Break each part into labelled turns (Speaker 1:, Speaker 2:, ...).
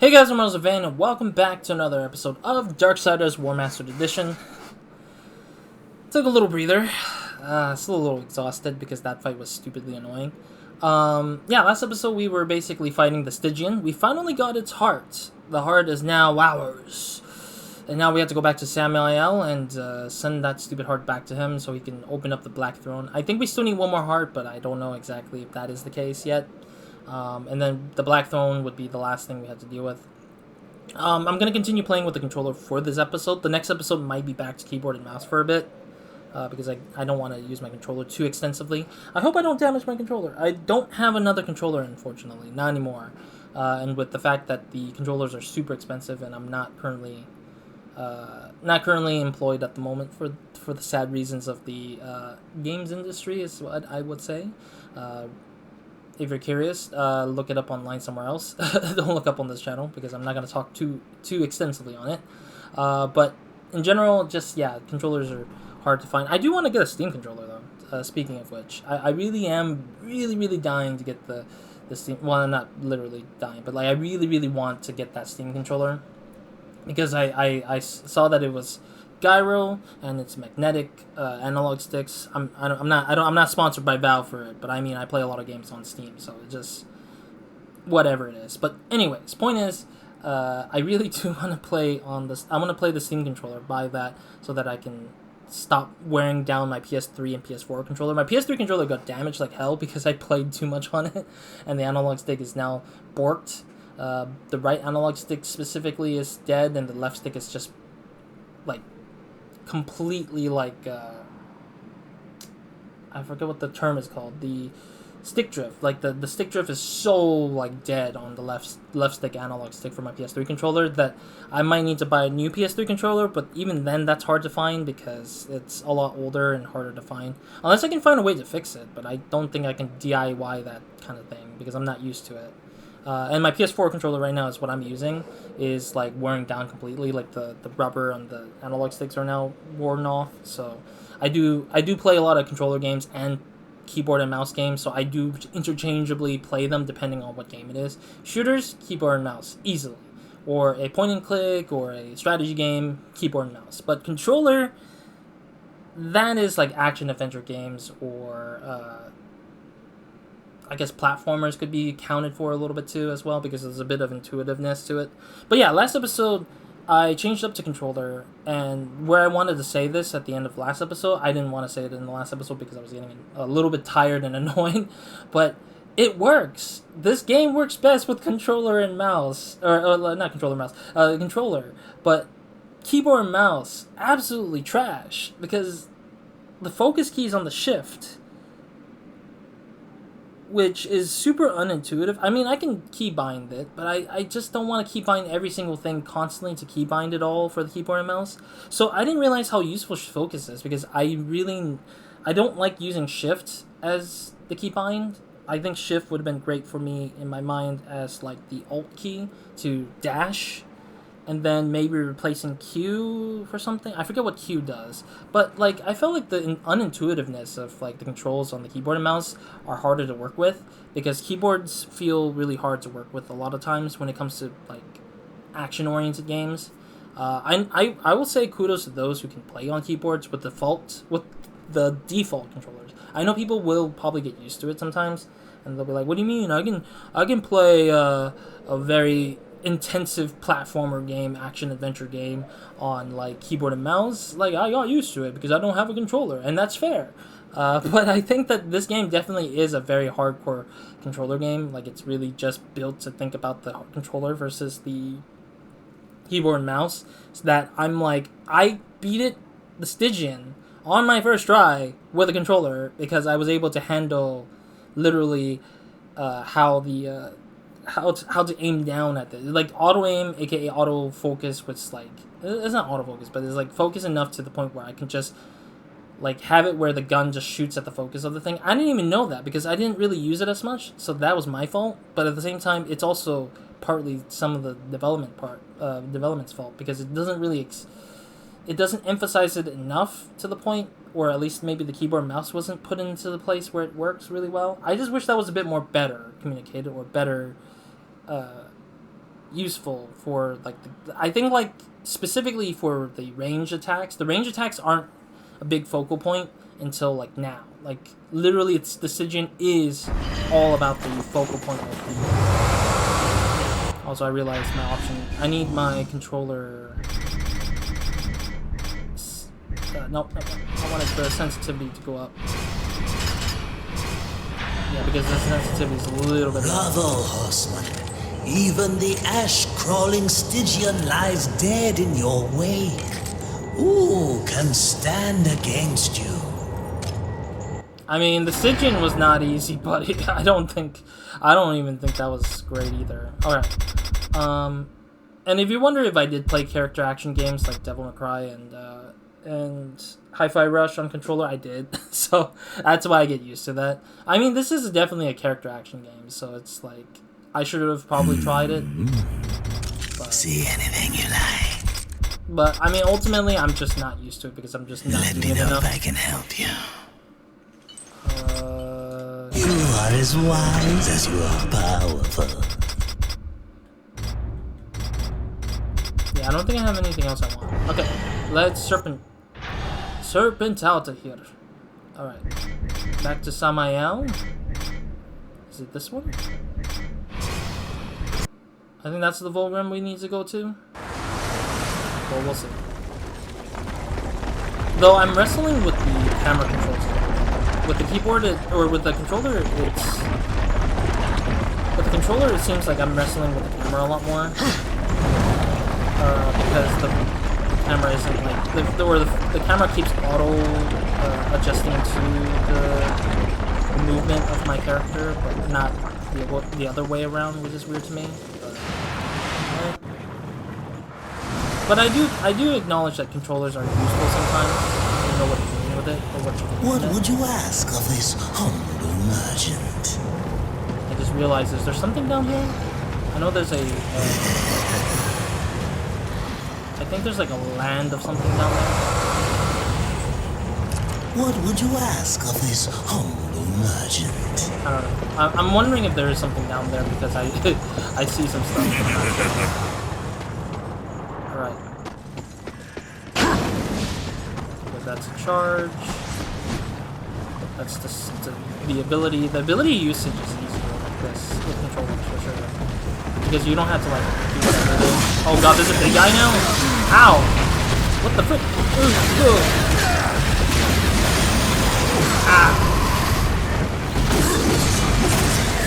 Speaker 1: Hey guys, I'm RozaldVaneGAME, and welcome back to another episode of Darksiders Warmastered Edition. Took a little breather. Still a little exhausted because that fight was stupidly annoying. Last episode we were basically fighting the Stygian. We finally got its heart. The heart is now ours. And now we have to go back to Samael and send that stupid heart back to him so he can open up the Black Throne. I think we still need one more heart, but I don't know exactly if that is the case yet. And then the Black Throne would be the last thing we had to deal with. I'm going to continue playing with the controller for this episode. The next episode might be back to keyboard and mouse for a bit. Because I don't want to use my controller too extensively. I hope I don't damage my controller. I don't have another controller, unfortunately. Not anymore. And with the fact that the controllers are super expensive and I'm not currently employed at the moment for the sad reasons of the games industry is what I would say. If you're curious, look it up online somewhere else. Don't look up on this channel because I'm not going to talk too extensively on it. But in general, controllers are hard to find. I do want to get a Steam controller though. Speaking of which, I really am really dying to get the Steam. Well, I'm not literally dying, but like I really want to get that Steam controller because I saw that it was gyro and it's magnetic analog sticks. I'm not sponsored by Valve for it, but I mean I play a lot of games on Steam, so it just whatever it is. But anyways, point is, I really do want to play on this. I want to play the Steam controller, buy that so that I can stop wearing down my PS3 and PS4 controller. My PS3 controller got damaged like hell because I played too much on it, and the analog stick is now borked. The right analog stick specifically is dead, and the left stick is just like completely like I forget what the term is called. The stick drift, like the stick drift is so like dead on the left stick analog stick for my PS3 controller that I might need to buy a new PS3 controller, but even then that's hard to find because it's a lot older and harder to find unless I can find a way to fix it, but I don't think I can DIY that kind of thing because I'm not used to it. And my PS4 controller right now is what I'm using is like wearing down completely. Like the rubber on the analog sticks are now worn off. So I do play a lot of controller games and keyboard and mouse games. So I do interchangeably play them depending on what game it is. Shooters, keyboard and mouse easily, or a point and click or a strategy game, keyboard and mouse. But controller, that is like action adventure games or I guess platformers could be counted for a little bit too as well because there's a bit of intuitiveness to it. But yeah, last episode I changed up to controller, and where I wanted to say this at the end of last episode, I didn't want to say it in the last episode because I was getting a little bit tired and annoying, but it works. This game works best with controller and mouse, or not controller mouse, controller, but keyboard and mouse absolutely trash because the focus key is on the shift, which is super unintuitive. I mean, I can keybind it, but I just don't want to keybind every single thing constantly to keybind it all for the keyboard and mouse. So I didn't realize how useful focus is because I don't like using shift as the keybind. I think shift would have been great for me in my mind as like the alt key to dash, and then maybe replacing Q for something. I forget what Q does. But like I felt like the unintuitiveness of like the controls on the keyboard and mouse are harder to work with because keyboards feel really hard to work with a lot of times when it comes to like action-oriented games. I will say kudos to those who can play on keyboards with the default controllers. I know people will probably get used to it sometimes, and they'll be like, "What do you mean? I can play a very intensive platformer game, action adventure game on like keyboard and mouse. Like I got used to it because I don't have a controller," and that's fair. But I think that this game definitely is a very hardcore controller game. Like it's really just built to think about the controller versus the keyboard and mouse. So that I'm like, I beat the Stygian on my first try with a controller because I was able to handle literally how to aim down at this. Like auto aim, aka auto focus, which like it's not auto focus, but it's like focus enough to the point where I can just like have it where the gun just shoots at the focus of the thing. I didn't even know that because I didn't really use it as much, so that was my fault. But at the same time, it's also partly some of the development's fault because it doesn't really it doesn't emphasize it enough to the point, or at least maybe the keyboard and mouse wasn't put into the place where it works really well. I just wish that was a bit more better communicated or better useful for like I think like specifically for the range attacks. The range attacks aren't a big focal point until like now. Like literally, it's the Stygian is all about the focal point of the. Also, I realized my option. I need my controller. Nope. I wanted the sensitivity to go up. Yeah, because the sensitivity is a little bit.
Speaker 2: Bravo, horseman. Even the ash-crawling Stygian lies dead in your wake. Who can stand against you?
Speaker 1: I mean, the Stygian was not easy, but I don't even think that was great either. Alright. And if you wonder if I did play character action games like Devil May Cry and Hi-Fi Rush on controller, I did. So that's why I get used to that. I mean, this is definitely a character action game, so it's like I should have probably tried it. But,
Speaker 2: see anything you like.
Speaker 1: But I mean, ultimately, I'm just not used to it because I'm just not
Speaker 2: Let me
Speaker 1: doing it
Speaker 2: know
Speaker 1: enough.
Speaker 2: if I can help you. You are as wise as you are powerful.
Speaker 1: Yeah, I don't think I have anything else I want. Okay, let's serpent out of here. Alright. Back to Samael. Is it this one? I think that's the Volgrim we need to go to. Well, we'll see. Though I'm wrestling with the camera controls. With the keyboard, or with the controller, it's... With the controller, it seems like I'm wrestling with the camera a lot more. Because the camera isn't like... The camera keeps auto-adjusting to the movement of my character, but not the other way around, which is weird to me. But I do acknowledge that controllers are useful sometimes. You know what you're doing with it, or what you're doing with it.
Speaker 2: What would you ask of this humble merchant?
Speaker 1: I just realized, is there something down here? I know there's a... I think there's like a land of something down there.
Speaker 2: What would you ask of this humble merchant?
Speaker 1: I don't know. I'm wondering if there is something down there because I I see some stuff. Alright. Okay, that's a charge. That's just the ability. The ability usage is easier like this with controllers for sure. Because you don't have to like do whatever it is. Oh god, there's a big guy now? Ow! What the frick? Ah!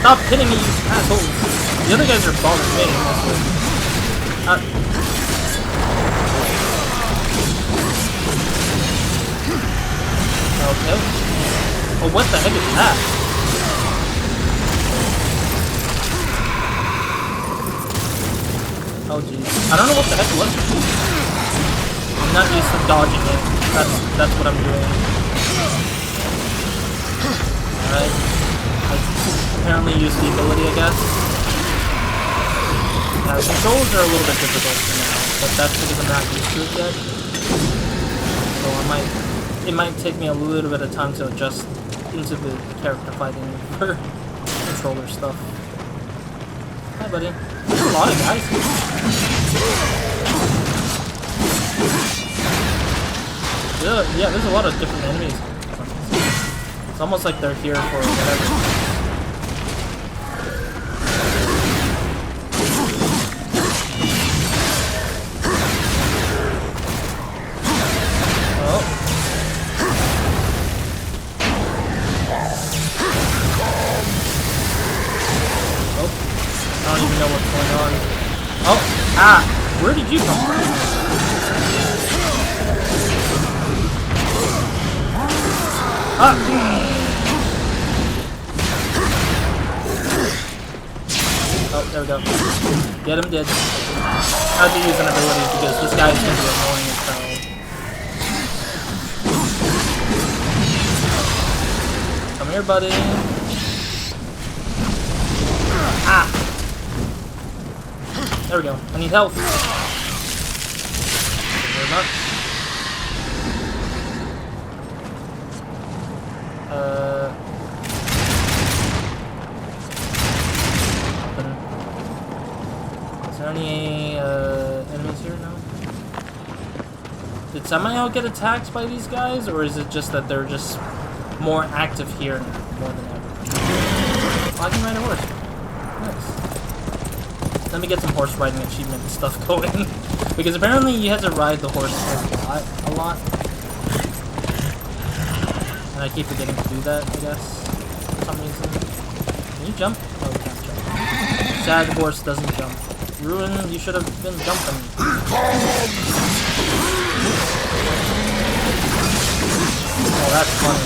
Speaker 1: Stop hitting me, you assholes! The other guys are bothering me mostly. Okay. Oh, what the heck is that? Oh jeez. I don't know what the heck it was. I'm not used to dodging it. That's what I'm doing. Alright. I apparently use the ability, I guess. Yeah, the controls are a little bit difficult for now, but that's because I'm not used to it yet. So it might take me a little bit of time to adjust into the character fighting for controller stuff. Hi, buddy. There's a lot of guys here. Yeah, there's a lot of different enemies. It's almost like they're here for whatever. Oh. Oh. I don't even know what's going on. Oh! Ah! Where did you come from? Ah! Oh, there we go. Get him dead. I have to use an ability because this guy is going to be annoying as hell. Come here, buddy. Ah! There we go. I need help. Thank you very much. Is there any any enemies here now? Did Samael get attacked by these guys, or is it just that they're just more active here now, more than ever? Oh, I can ride a horse. Nice. Let me get some horse riding achievement stuff going. Because apparently you had to ride the horse a lot. And I keep forgetting to do that, I guess, for some reason. Can you jump? Oh, you can't jump. Sad horse doesn't jump. Ruin, you should have been jumping. Oh, that's funny.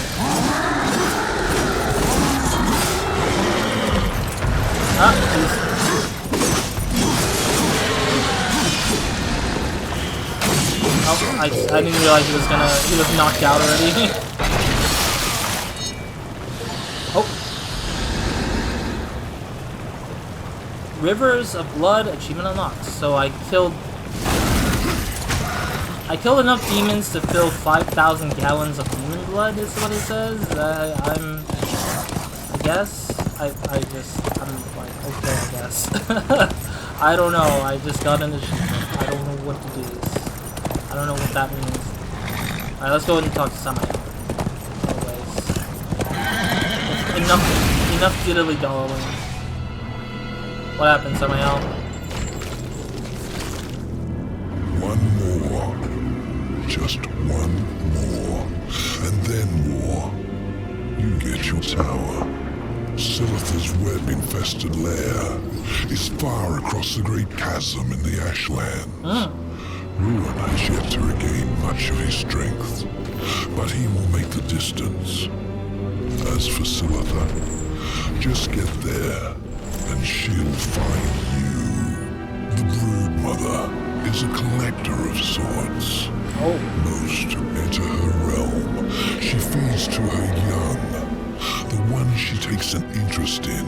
Speaker 1: Ah, please. Oh, I didn't realize he was knocked out already. Oh. Rivers of Blood achievement unlocked. So I killed enough demons to fill 5,000 gallons of demon blood, is what it says. I guess. I'm like, okay, I guess. I don't know, I just got an achievement. I don't know what to do this. I don't know what that means. Alright, let's go ahead and talk to Samael. Enough diddly darling. What happened, Samael?
Speaker 3: One more. Just one more. And then more. You get your tower. Silith's web-infested lair is far across the great chasm in the Ashlands. Ruin has yet to regain much of his strength, but he will make the distance. As for Silitha, just get there, and she'll find you. The Broodmother is a collector of sorts. Most who enter her realm, she feeds to her young, the one she takes an interest in.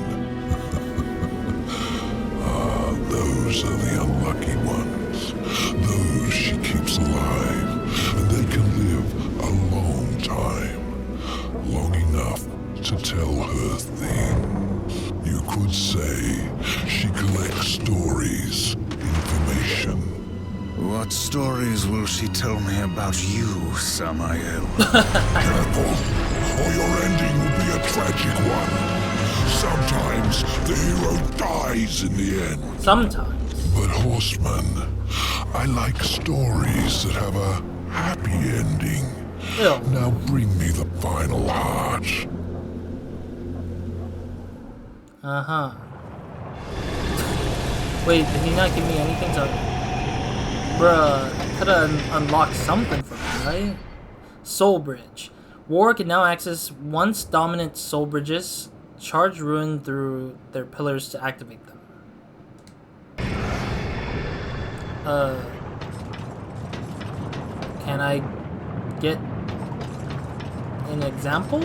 Speaker 3: Those are the unlucky ones. Those she keeps alive, and they can live a long time. Long enough to tell her things. You could say she collects stories, information.
Speaker 4: What stories will she tell me about you, Samael?
Speaker 3: Careful, or your ending will be a tragic one. Sometimes the hero dies in the end.
Speaker 1: Sometimes.
Speaker 3: But horseman, I like stories that have a happy ending.
Speaker 1: Ew.
Speaker 3: Now bring me the final heart.
Speaker 1: Uh-huh. Wait, did he not give me anything to... Bruh, could have unlocked something for me, right? Soul Bridge. War can now access once dominant soul bridges. Charge ruin through their pillars to activate them. Can I get an example?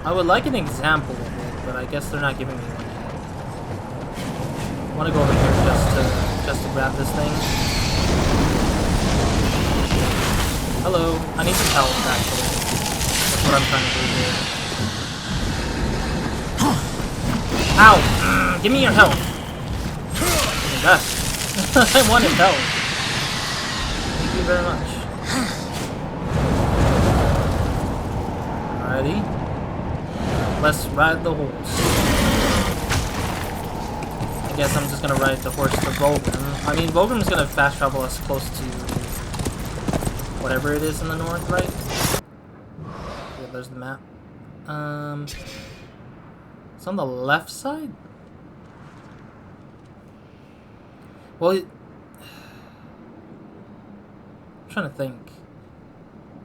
Speaker 1: I would like an example of it, but I guess they're not giving me one yet. I want to go over here just to grab this thing. Hello, I need some help actually. That's what I'm trying to do here. Ow! Give me your help! Yes. I wanted help. Thank you very much. Alrighty. Let's ride the horse. I guess I'm just gonna ride the horse to Volgrim. I mean, Volgrim's gonna fast travel us close to whatever it is in the north, right? Yeah, there's the map. It's on the left side? Well, I'm trying to think.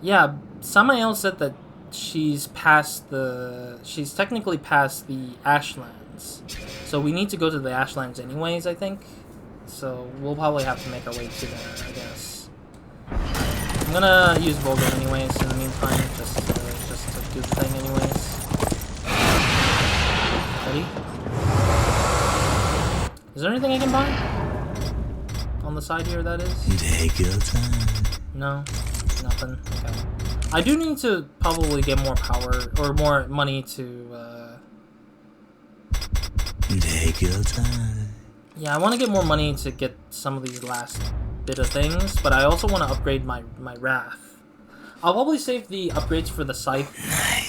Speaker 1: Yeah, Samael said that she's technically past the Ashlands. So we need to go to the Ashlands anyways, I think. So we'll probably have to make our way to there, I guess. I'm gonna use Volga anyways in the meantime, just to do the thing anyways. Ready? Is there anything I can buy? On the side here, that is?
Speaker 2: Take your time.
Speaker 1: No? Nothing? Okay. I do need to probably get more power or more money to.
Speaker 2: Take your time.
Speaker 1: Yeah, I want to get more money to get some of these last bit of things, but I also want to upgrade my wrath. I'll probably save the upgrades for the scythe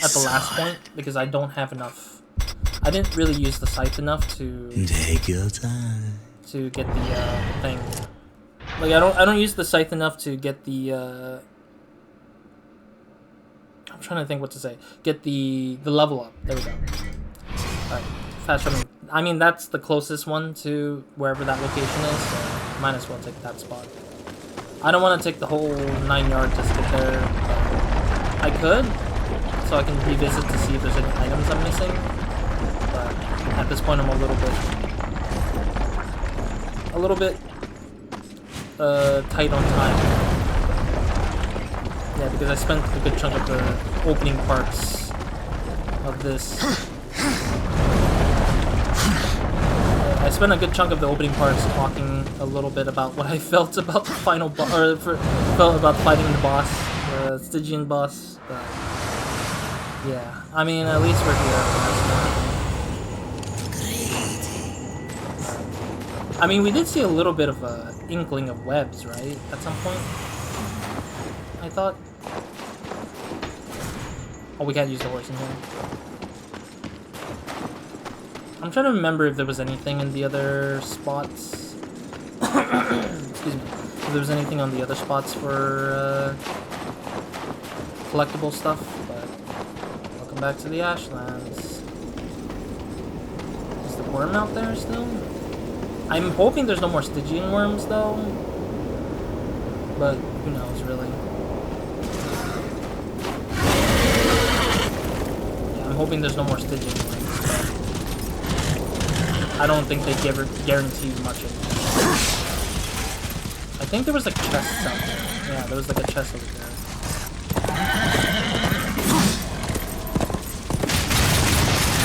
Speaker 1: at the last point because I don't have enough. I didn't really use the scythe enough to
Speaker 2: Take your time.
Speaker 1: to get the thing. Like I don't use the scythe enough to get the. I'm trying to think what to say. Get the level up. There we go. All right, fast running. I mean that's the closest one to wherever that location is. So might as well take that spot. I don't want to take the whole 9 yards just to get there. I could, so I can revisit to see if there's any items I'm missing. But at this point, I'm a little bit tight on time. Yeah, because I spent a good chunk of the opening parts of this. I spent a good chunk of the opening parts talking a little bit about what I felt about the final boss, or felt about fighting the boss, the Stygian boss. But yeah, I mean, at least we're here. I mean, we did see a little bit of a inkling of webs, right? At some point, I thought. Oh, we can't use the horse in here. I'm trying to remember if there was anything in the other spots. Excuse me. If there was anything on the other spots for collectible stuff, but welcome back to the Ashlands. Is the worm out there still? I'm hoping there's no more Stygian worms though, but who knows really. Yeah, I'm hoping there's no more Stygian worms. I don't think they guarantee much of it. I think there was like chests out there. Yeah, there was like a chest over there.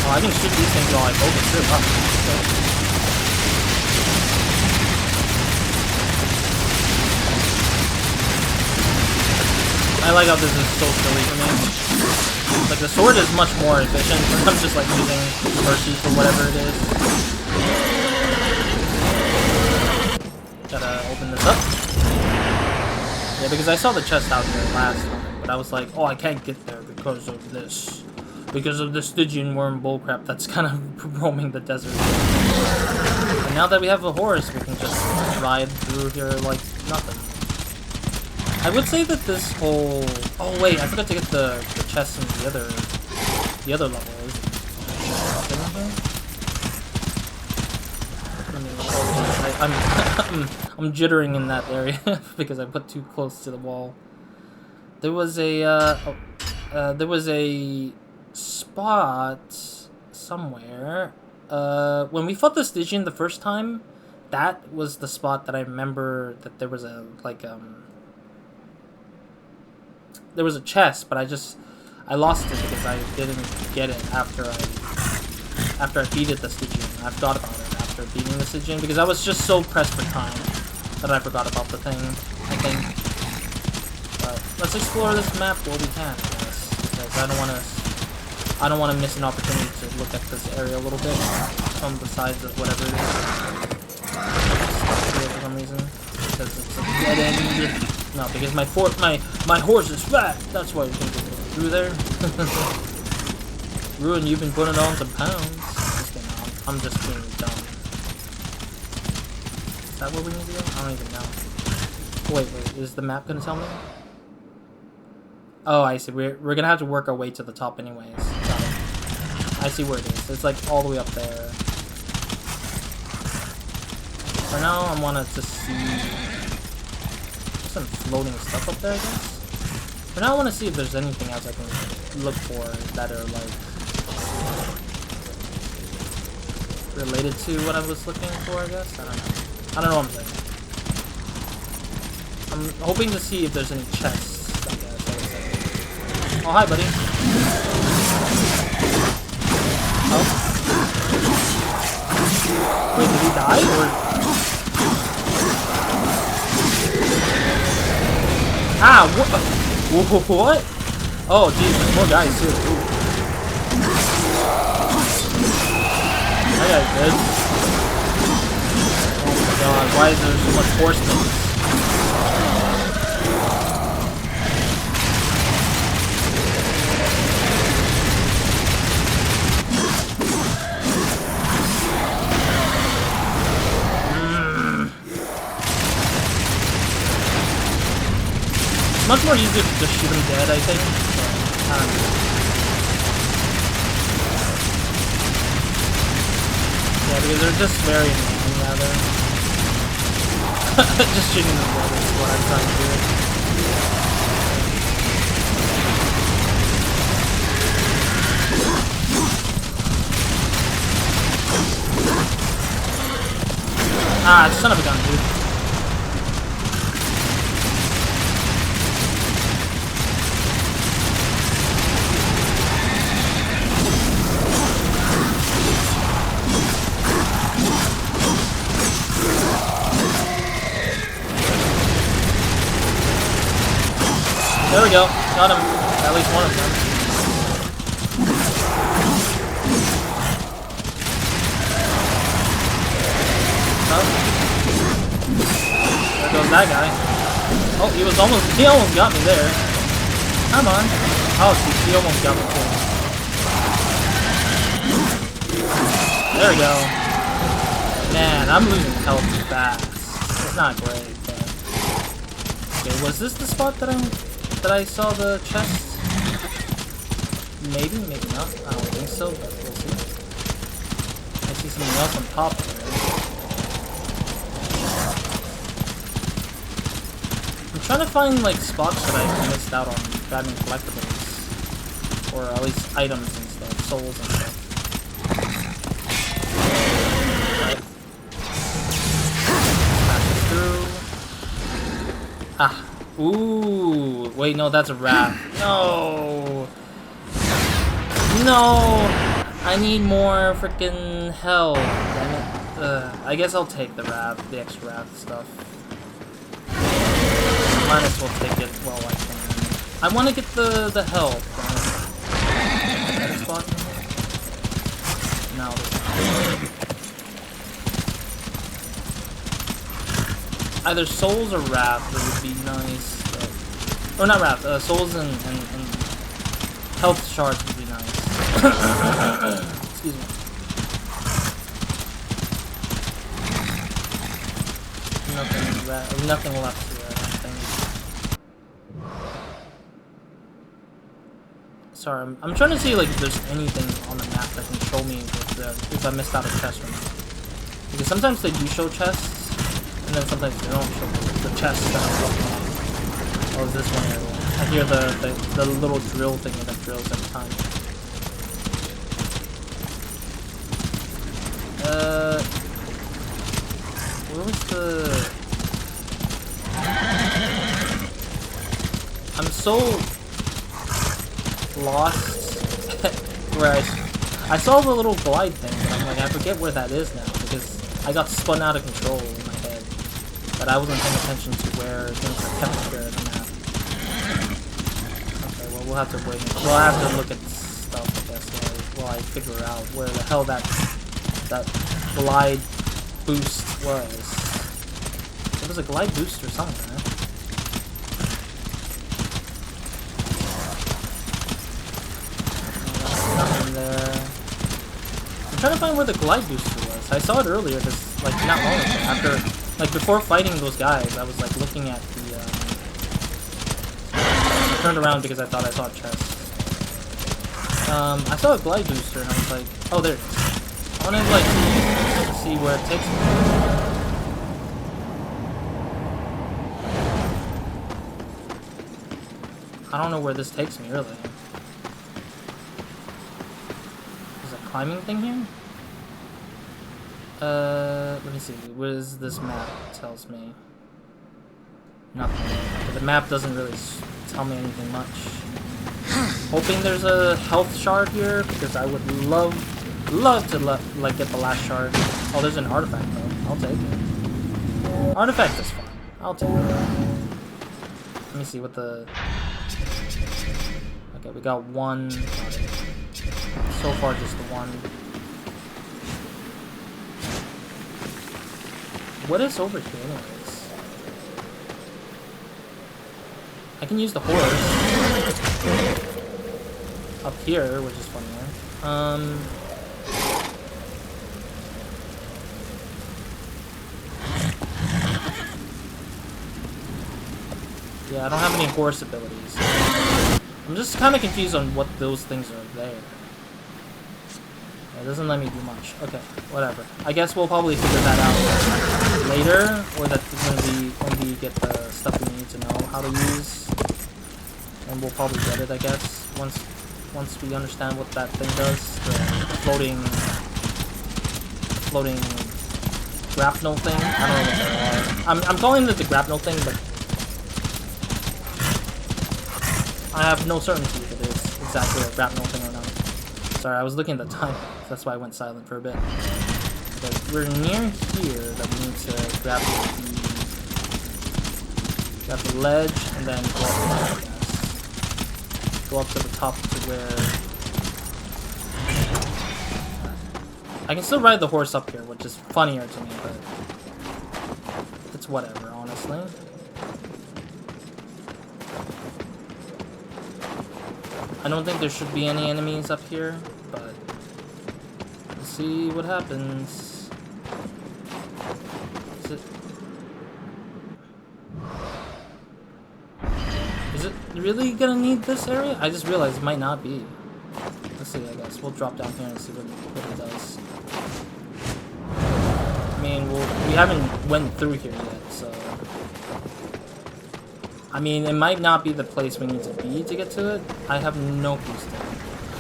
Speaker 1: Oh, I can shoot these things while I focus too. Oh, okay. I like how this is so silly for me. Like the sword is much more efficient, but I'm just like using mercy for whatever it is. Gotta open this up. Yeah, because I saw the chest out there last time, but I was like, oh, I can't get there because of this. Because of the Stygian worm bullcrap that's kind of roaming the desert. And now that we have a horse, we can just ride through here like nothing. I would say that this whole... Oh wait, I forgot to get the chest in the other level. Is it? I'm jittering in that area because I put too close to the wall. There was a spot somewhere. When we fought the Stygian the first time, that was the spot that I remember that there was a there was a chest, but I lost it because I didn't get it after I defeated the Stygian. I forgot about it after beating the Stygian because I was just so pressed for time that I forgot about the thing, I think. But let's explore this map while we can, I guess, because I don't want to miss an opportunity to look at this area a little bit from the sides of whatever it is. For some reason, because it's a dead end. No, because my horse is fat. That's why you can get through there. Ruin, you've been putting on some pounds. I'm just being dumb. Is that where we need to go? I don't even know. Wait, is the map gonna tell me? Oh, I see. We're gonna have to work our way to the top anyways. So, I see where it is. It's like all the way up there. For now, I wanted to see some floating stuff up there, I guess. For now, I want to see if there's anything else I can look for that are like related to what I was looking for, I guess. I don't know what I'm saying. I'm hoping to see if there's any chests, I guess, I would say. Oh, hi, buddy. Oh. Wait, did he die, or...? Ah, what? What? Oh, geez, there's more guys too. Ooh. That guy's good. Oh my god, why is there so much horsemen? Much more easier to just shoot him dead, I think. I don't know. Yeah, because they're just very annoying, rather. Just shooting them dead is what I'm trying to do. Ah, son of a gun, dude. There we go. Got him. At least one of them. Oh. There goes that guy. Oh, he almost got me there. Come on. Oh, he almost got me too. There we go. Man, I'm losing health fast. It's not great, but... Okay, was this the spot that I saw the chest? Maybe, maybe not. I don't think so, but we'll see. I see something else on top there. I'm trying to find like spots that I missed out on grabbing collectibles. Or at least items and stuff, souls and stuff. Right. Pass it through. Ah. Ooh, wait, no, that's a rat. No! No! I need more freaking health. Damn it. I guess I'll take the rat, the extra rat stuff. Might as well take it while I can. I want to get the health. That spot? No, either souls or wrath would be nice, but... Or not wrath, souls and health shards would be nice. Excuse me. Nothing left here, I don't think. Sorry, I'm trying to see like if there's anything on the map that can show me if I missed out a chest or not. Because sometimes they do show chests. And then sometimes they don't show the chest that I'm looking at. Oh, is this one area? I hear the little drill thing that drills every time. Where was the... I'm so lost where I saw the little glide thing, but I'm like, I forget where that is now because I got spun out of control in my head. But I wasn't paying attention to where things are kept here in the map. Okay, well, we'll have to wait. We'll have to look at stuff, I guess, while I figure out where the hell that glide boost was. There was a glide booster somewhere. Nothing there. I'm trying to find where the glide booster was. I saw it earlier, just like not long ago. After, like before fighting those guys, I was like looking at the. I turned around because I thought I saw a chest. I saw a glide booster and I was like, oh, there it is. I want to like see where it takes me. I don't know where this takes me, really. There's a climbing thing here? Let me see. What is this map tells me? Nothing. Okay, the map doesn't really tell me anything much. Hoping there's a health shard here, because I would love to like get the last shard. Oh, there's an artifact though. I'll take it. Artifact is fine. I'll take it. Let me see what the... Okay, we got one. So far, just the one. What is over here, anyways? I can use the horse up here, which is funnier. Yeah, I don't have any horse abilities. I'm just kind of confused on what those things are there. It doesn't let me do much. Okay, whatever. I guess we'll probably figure that out later, or that's going to be when we get the stuff we need to know how to use. And we'll probably get it, I guess, once we understand what that thing does. The floating grapnel thing. I don't know what they are. I'm calling it the grapnel thing, but I have no certainty if it is exactly a grapnel thing or not. Sorry, I was looking at the time. That's why I went silent for a bit. But we're near here that we need to grab the ledge and then go up there, I guess. Go up to the top to where I can still ride the horse up here, which is funnier to me, but it's whatever, honestly. I don't think there should be any enemies up here, but we'll see what happens. Is it really gonna need this area? I just realized it might not be. Let's see, I guess. We'll drop down here and see what it does. I mean, we haven't went through here yet, so... I mean, it might not be the place we need to be to get to it. I have no clue still.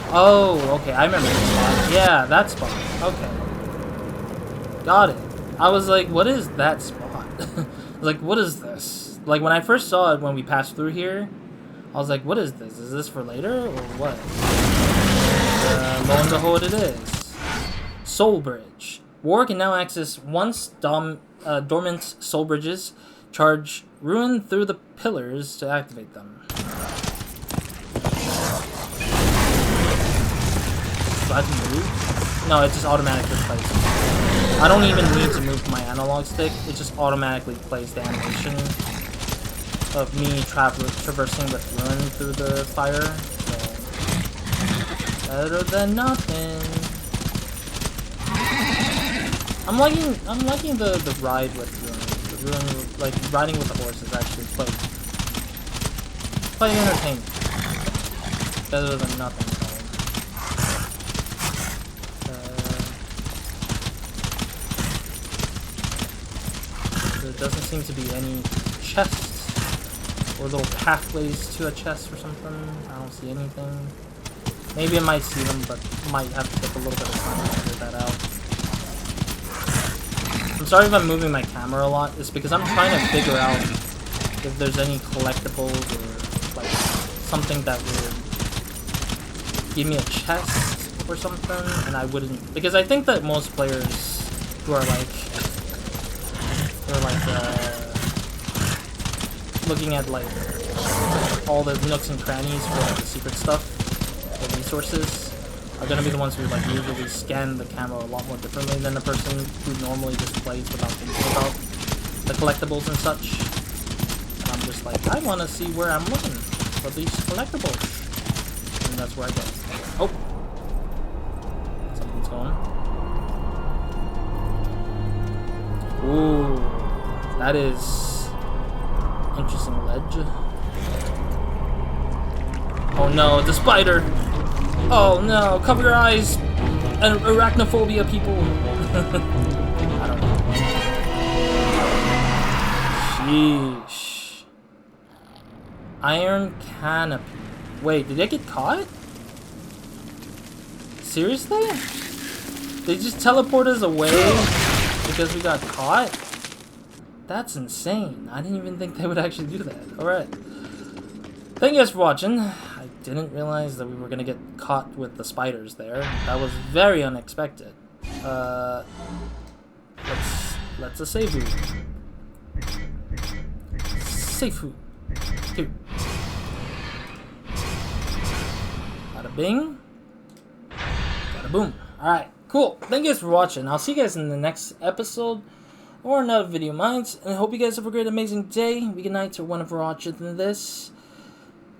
Speaker 1: Oh, okay, I remember this spot. Yeah, that spot. Okay. Got it. I was like, what is that spot? Like, what is this? Like, when I first saw it when we passed through here, I was like, what is this? Is this for later, or what? Lo and behold, it is. Soul Bridge. War can now access once dormant soul bridges. Charge ruin through the pillars to activate them. Do I have to move? No, it just automatically plays. I don't even need to move my analog stick. It just automatically plays the animation of me traversing with ruin through the fire. So, better than nothing. I'm liking the ride with ruin. Like, riding with the horse is actually quite entertaining. Better than nothing at all. There doesn't seem to be any chests or little pathways to a chest or something. I don't see anything. Maybe I might see them, but might have to take a little bit of time to figure that out. I'm sorry if I'm moving my camera a lot. It's because I'm trying to figure out if there's any collectibles or like something that would give me a chest or something, and I wouldn't, because I think that most players who are looking at like all the nooks and crannies for like, the secret stuff, the resources, are gonna be the ones who like usually scan the camera a lot more differently than the person who normally just plays without thinking about the collectibles and such. And I'm just like, I want to see where I'm looking for these collectibles, and that's where I go. Oh, something's going. Ooh, that is interesting ledge. Oh no, the spider! Oh no, cover your eyes! And arachnophobia, people! I don't know. Sheesh. Iron Canopy. Wait, did they get caught? Seriously? They just teleport us away because we got caught? That's insane. I didn't even think they would actually do that. Alright. Thank you guys for watching. I didn't realize that we were gonna get caught with the spiders there. That was very unexpected. Let's a save food. Save food. Here. Bada bing. Bada boom. Alright, cool. Thank you guys for watching. I'll see you guys in the next episode or another video of mine. And I hope you guys have a great, amazing day, week, and night, or whenever watching this.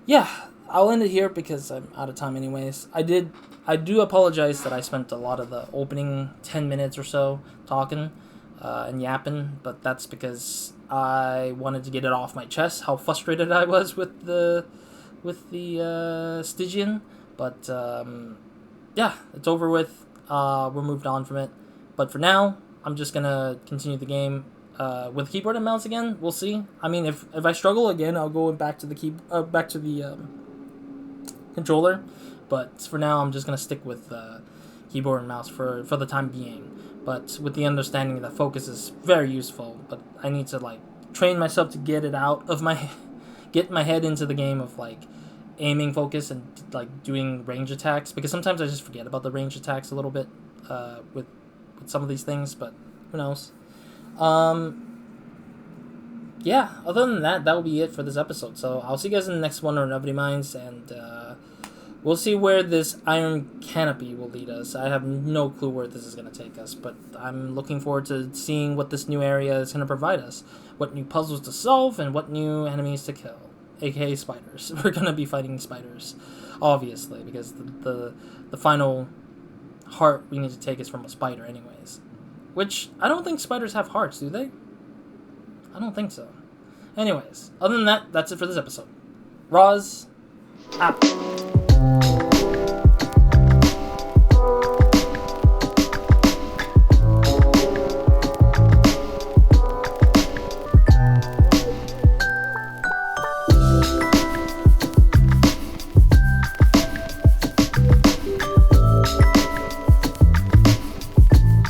Speaker 1: Yeah, I'll end it here because I'm out of time anyways. I do apologize that I spent a lot of the opening 10 minutes or so talking and yapping, but that's because I wanted to get it off my chest how frustrated I was with the Stygian. But yeah, it's over with. We're moved on from it. But for now, I'm just gonna continue the game with keyboard and mouse again. We'll see. I mean, if I struggle again, I'll go back to the controller. But for now, I'm just gonna stick with keyboard and mouse for the time being. But with the understanding that focus is very useful. But I need to like train myself to get it out of get my head into the game of like aiming focus and like doing range attacks, because sometimes I just forget about the range attacks a little bit with some of these things, but who knows. Yeah, other than that will be it for this episode. So I'll see you guys in the next one, or Nobody Minds, and we'll see where this Iron Canopy will lead us. I have no clue where this is going to take us, but I'm looking forward to seeing what this new area is going to provide us, what new puzzles to solve, and what new enemies to kill. AKA spiders. We're gonna be fighting spiders, obviously, because the final heart we need to take is from a spider anyways. Which, I don't think spiders have hearts, do they? I don't think so. Anyways, other than that, that's it for this episode. Roz, out.